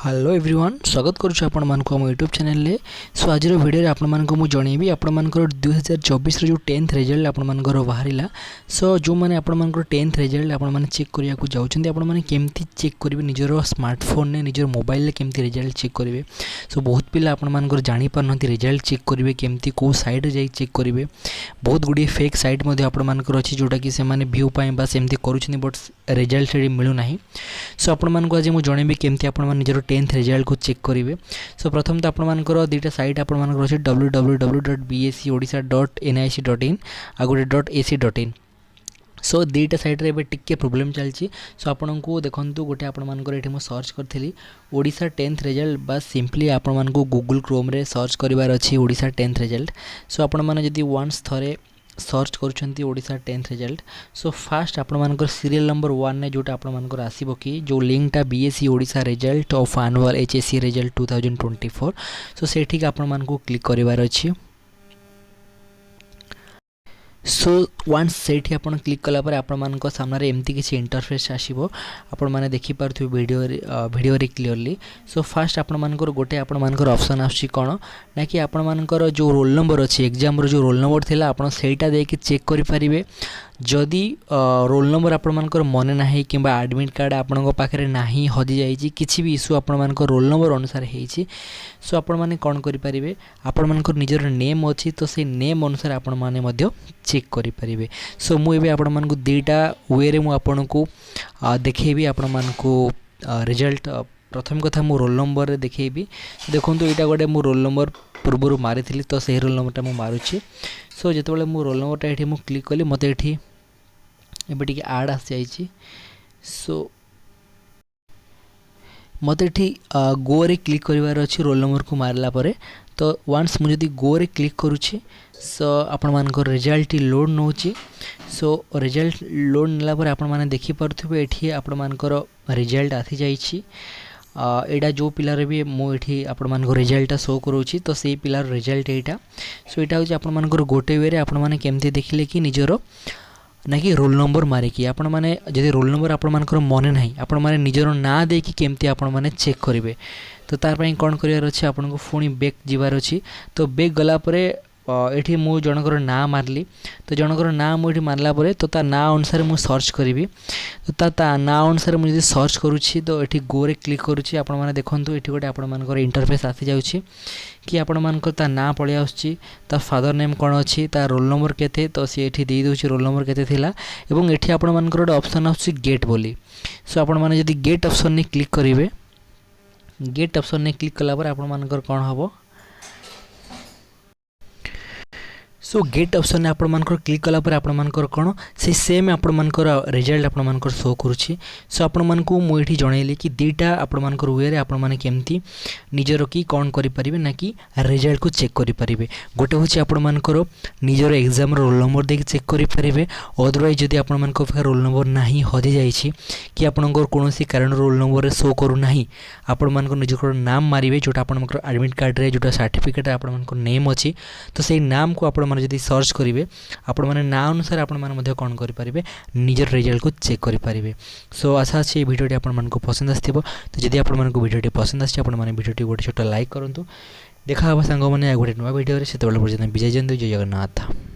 Hello everyone स्वागत करुछु आपण मानक हम यूट्यूब चैनल ले। सो आज वीडियो रे आपण मानक मु जणेबी आपण मानकर 2024 रो जो 10th रिजल्ट आपण मानकर बाहरिला। सो जो माने आपण मानकर 10th रिजल्ट आपण माने चेक करिया को जाउछन्ती आपण माने केमती चेक करिवे निजर स्मार्टफोन ने निजर मोबाइल ले केमती रिजल्ट चेक करिवे। सो बहुत पिला आपण मानकर जानि पारनती रिजल्ट चेक करिवे केमती को साइड रे जाई चेक करिवे। बहुत गुडी फेक साइट मध्ये आपण मानकर अछि जोटा कि से माने व्यू पाए बस एमती करूछनी बट रिजल्ट सेडी मिलु नाही। सो आपण मानक आज मु जणेबी केमती आपण माने निजर 10th रिजल्ट को चेक करेंगे। सो प्रथम तो आपंकर दुईटा साइट आपंकर अच्छे www.bscodisha.nic.in आ गोटे .ac.in। सो दुईटा साइट्रे टिके प्रोब्लेम चलती। सो आपन को देखो गोटे आपंकर सर्च करी ओडिशा 10th रिजल्ट बस सिंपली आपण गूगल क्रोम रे सर्च करार अच्छी ओडिशा 10th रिजल्ट। सो आपण मैंने जब वन्स थे सर्च करुँच Odisha 10th result. So fast आपण मानकर सीरियल नंबर 1 ने जोटा आपण मानकर आसीबो कि जो लिंकटा BSC Odisha result of annual HSC result 2024। So सेठी आपण मानकु क्लिक करिवार अछि। सो वन्स सेठी आपण क्लिक कला पर आपण मानक सामने एमती किसी इंटरफेस आसीबो आपण माने देखि पारथु वीडियो रे क्लियरली। सो फास्ट आपण मानकर गोटे आपण मानकर ऑप्शन आछि कोन ना कि आपण मानकर जो रोल नंबर अछि एग्जाम रो जो रोल नंबर थिला आपण सेटा दे कि चेक करि परिबे। जदि रोल नंबर आपण मानकर मने नाही किबा एडमिट कार्ड आपण पाखरे नाही हजि जाईची किछि भी इशू आपण मानकर रोल नंबर अनुसार हेची। सो आपण माने कोन करि परिबे आपण मानकर निजर नेम अछि तो से नेम अनुसार आपण माने मध्य चेक करि परिबे। सो मु एबे आपण मानकु दुईटा वे रे मु आपण को देखेबी आपण मानकु रिजल्ट। प्रथम कथा मु रोल नंबर रे देखेबी। देखंतु एटा गोटे मु रोल नंबर पूर्व मारिथिली तो से रोल नंबरटा मु मारुछि। सो जेतेबेले मु रोल नंबरटा एठी मु क्लिक कली मते एठी एबे टिके ऐड आसी जाइछि। सो मते एठी गो रे क्लिक करिवार अछि रोल नंबर को मारला परे। तो वन्स मु जदी गो रे क्लिक करूछि सो आपण मानकर रिजल्ट लोड नोछि। सो रिजल्ट लोड नेला पर आपण माने देखि परथुबे एठी आपण मानकर रिजल्ट आसी जाइछि। एटा जो पिलार भी मुझे आपण मानक रिजल्ट शो करोछि तो से पिलार रिजल्ट एटा। सो एटा होछि आपण मानकर गोटे वे रे आपण माने केमती देखिले कि निजरो ना कि रोल नंबर मारिकी आपण माने जदि रोल नंबर आपण मानकर मने नाही आपण माने निजरो ना देकी केमती आपण माने चेक करिवे। तो तार पई कोन करियार अछि आपण को फोनी बैक जिवार अछि। तो बैक गला परे एठी मु जनकर ना मारली तो जनकर ना मु एठी मारला परे तो ता ना अनुसार मु सर्च करिवि। तो ता ना अनुसार मु जदि सर्च करूछि तो एठी गो रे क्लिक करूछि आपण माने देखंतु एठी गोटे आपण मानकर इंटरफेस आसी जाउछि कि आपण मानकर ता ना पळि आउछि ता फादर नेम कोन अछि ता रोल नंबर केते तो से एठी देई दोछि रोल नंबर केते थिला एवं एठी आपण मानकर गोटे ऑप्शन आउछि गेट बोली। सो आपण माने जदि गेट ऑप्शन ने क्लिक करिवे गेट ऑप्शन ने क्लिक कला पर आपण मानकर कोन हबो। सो गेट ऑप्शन ने आपण मानकर क्लिक कला पर आपण मानकर कोन से सेम आपण मानकर रिजल्ट आपण मानकर शो करूछि। सो आपण मानकु मु एठी जणैली कि दुईटा आपण मानकर वे रे आपण माने केमती निजर की कोन करि परिबे ना कि रिजल्ट को चेक करि परिबे। गोटे होछि आपण मानकर निजर एग्जाम रोल नंबर दे चेक करि परिबे। अदरवाइज जदि आपण मानकर रोल नंबर नाही हजि जाईछि कि आपनकर कोनोसी कारण रोल नंबर रे शो करू नाही आपण मानकर निजर नाम मारिबे जोटा आपण मानकर एडमिट कार्ड रे जोटा सर्टिफिकेट आपण मानकर नेम अछि तो सेही नाम को आपण जदि सर्च करेंगे आपण माने ना अनुसार आपण माने मध्य कोन करि परिबे निजर रिजल्ट को चेक करि परिबे। सो आशा अछि वीडियोटी आपण मानको पसंद आस्थिबो। तो जदि आपण मानको वीडियोटी पसंद आछि आपण माने वीडियोटी गोटे छोटा लाइक करंतु। देखा हबा संग माने गोटे नवा वीडियो रे सेतेबेले पर्यंत विजय जंतु जय जगन्नाथ।